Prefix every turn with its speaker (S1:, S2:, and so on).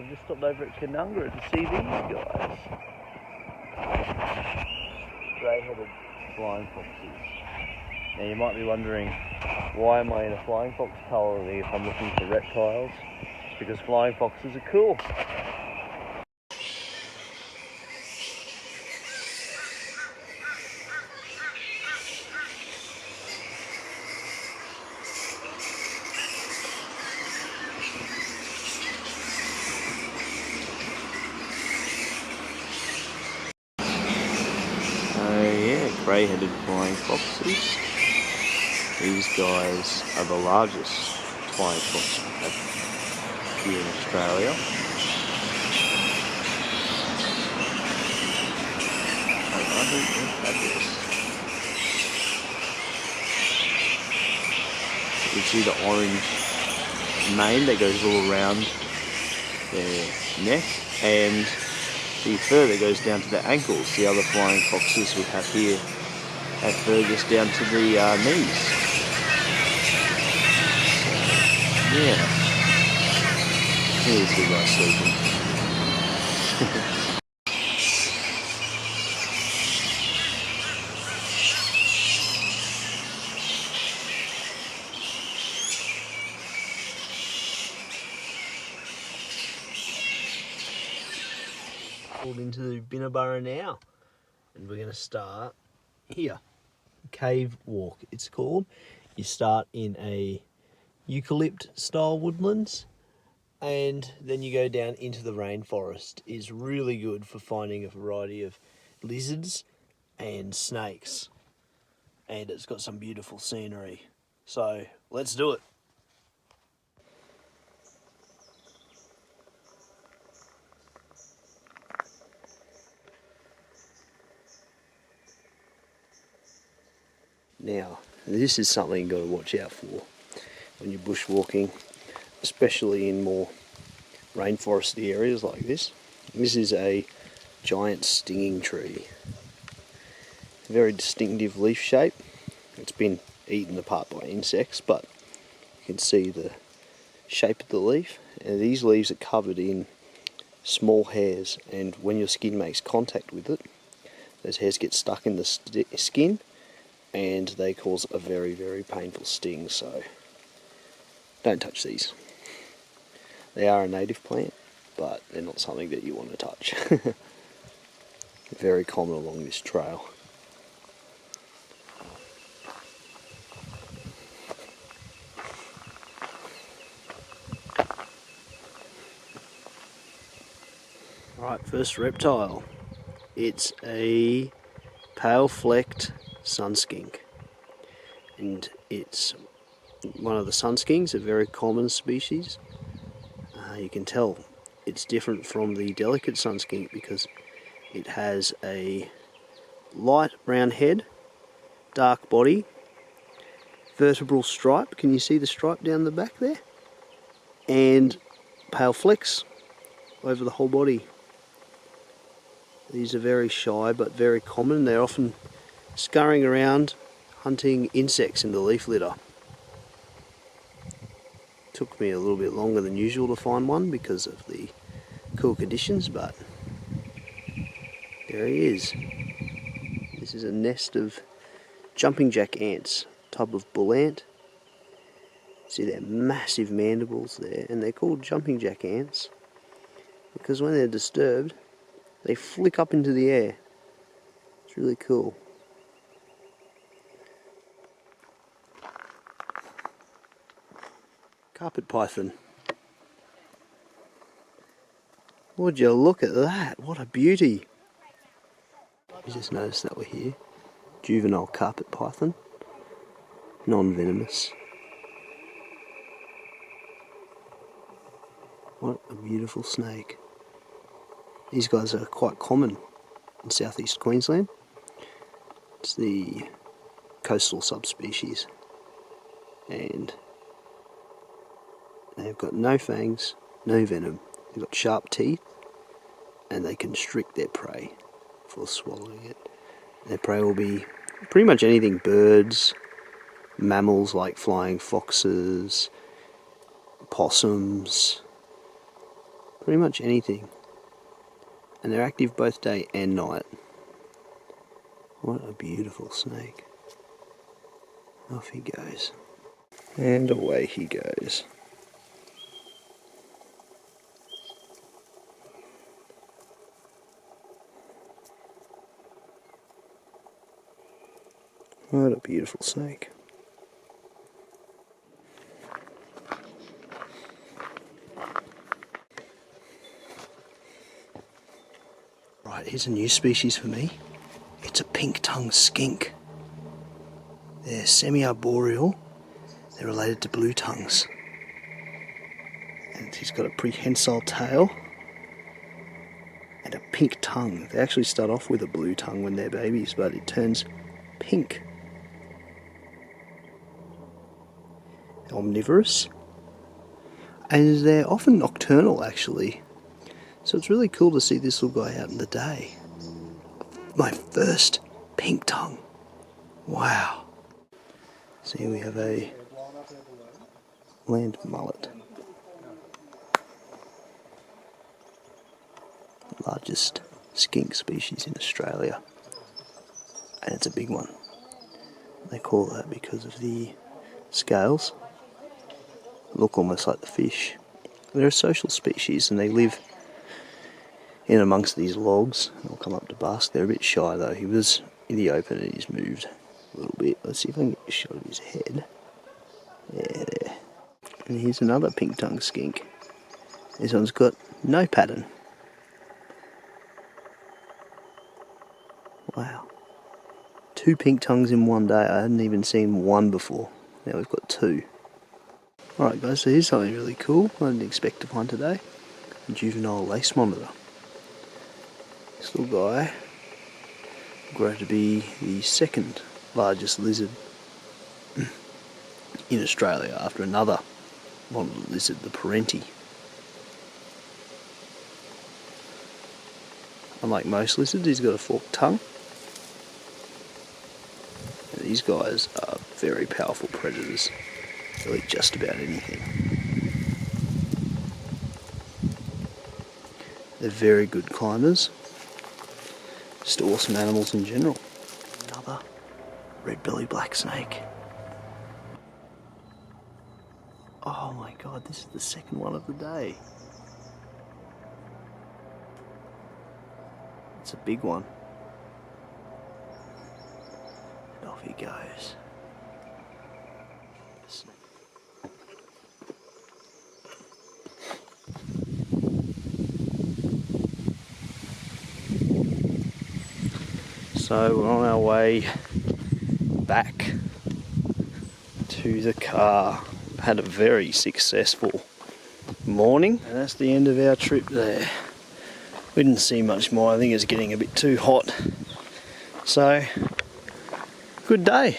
S1: I've just stopped over at Canungra to see these guys. Grey-headed flying foxes. Now you might be wondering, why am I in a flying fox colony if I'm looking for reptiles? It's because flying foxes are cool. Grey-headed flying foxes. These guys are the largest flying fox we have here in Australia. I think they're fabulous. You can see the orange mane that goes all around their neck, and the fur that goes down to the ankles. The other flying foxes we have here have fur just down to the knees. Yeah. Here's the guy sleeping. Pulled into Binna Burra now, and we're going to start here. Cave walk it's called. You start in a eucalypt style woodlands and then you go down into the rainforest. It's really good for finding a variety of lizards and snakes, and it's got some beautiful scenery. So let's do it. Now, this is something you've got to watch out for when you're bushwalking, especially in more rainforesty areas like this. This is a giant stinging tree. Very distinctive leaf shape. It's been eaten apart by insects, but you can see the shape of the leaf. And these leaves are covered in small hairs, and when your skin makes contact with it, those hairs get stuck in the skin, and they cause a very, very painful sting. So don't touch these. They are a native plant, but they're not something that you want to touch. Very common along this trail. Alright, first reptile. It's a Palflect sunskink, and it's one of the sunskinks, a very common species. You can tell it's different from the delicate sunskink because it has a light brown head, dark body, vertebral stripe. Can you see the stripe down the back there? And pale flecks over the whole body. These are very shy but very common. They're often scurrying around hunting insects in the leaf litter. Took me a little bit longer than usual to find one because of the cool conditions, but there he is. This is a nest of jumping jack ants, type of bull ant. See their massive mandibles there, and they're called jumping jack ants because when they're disturbed they flick up into the air. It's really cool. Carpet python. Would you look at that? What a beauty. You just noticed that we're here. Juvenile carpet python. Non-venomous. What a beautiful snake. These guys are quite common in southeast Queensland. It's the coastal subspecies. And they've got no fangs, no venom. They've got sharp teeth, and they constrict their prey before swallowing it. Their prey will be pretty much anything: birds, mammals like flying foxes, possums, pretty much anything. And they're active both day and night. What a beautiful snake. Off he goes. And away he goes. What a beautiful snake. Right, here's a new species for me. It's a pink-tongued skink. They're semi-arboreal. They're related to blue tongues. And he's got a prehensile tail and a pink tongue. They actually start off with a blue tongue when they're babies, but it turns pink. Omnivorous. And they're often nocturnal, actually. So it's really cool to see this little guy out in the day. My first pink tongue. Wow. So here we have a land mullet. The largest skink species in Australia. And it's a big one. They call that because of the scales. Look almost like the fish. They're a social species and they live in amongst these logs. They'll come up to bask. They're a bit shy though. He was in the open and he's moved a little bit. Let's see if I can get a shot of his head. Yeah, there. And here's another pink-tongued skink. This one's got no pattern. Wow. 2 pink tongues in one day. I hadn't even seen one before. Now we've got 2. Alright guys, so here's something really cool I didn't expect to find today. A juvenile lace monitor. This little guy will grow to be the second largest lizard in Australia after another monitor lizard, the parenti. Unlike most lizards, he's got a forked tongue. And these guys are very powerful predators. They'll eat just about anything. They're very good climbers. Just awesome animals in general. Another red-bellied black snake. Oh my god, this is the second one of the day. It's a big one. And off he goes. So we're on our way back to the car. We've had a very successful morning and that's the end of our trip there. We didn't see much more. I think it's getting a bit too hot. So, good day.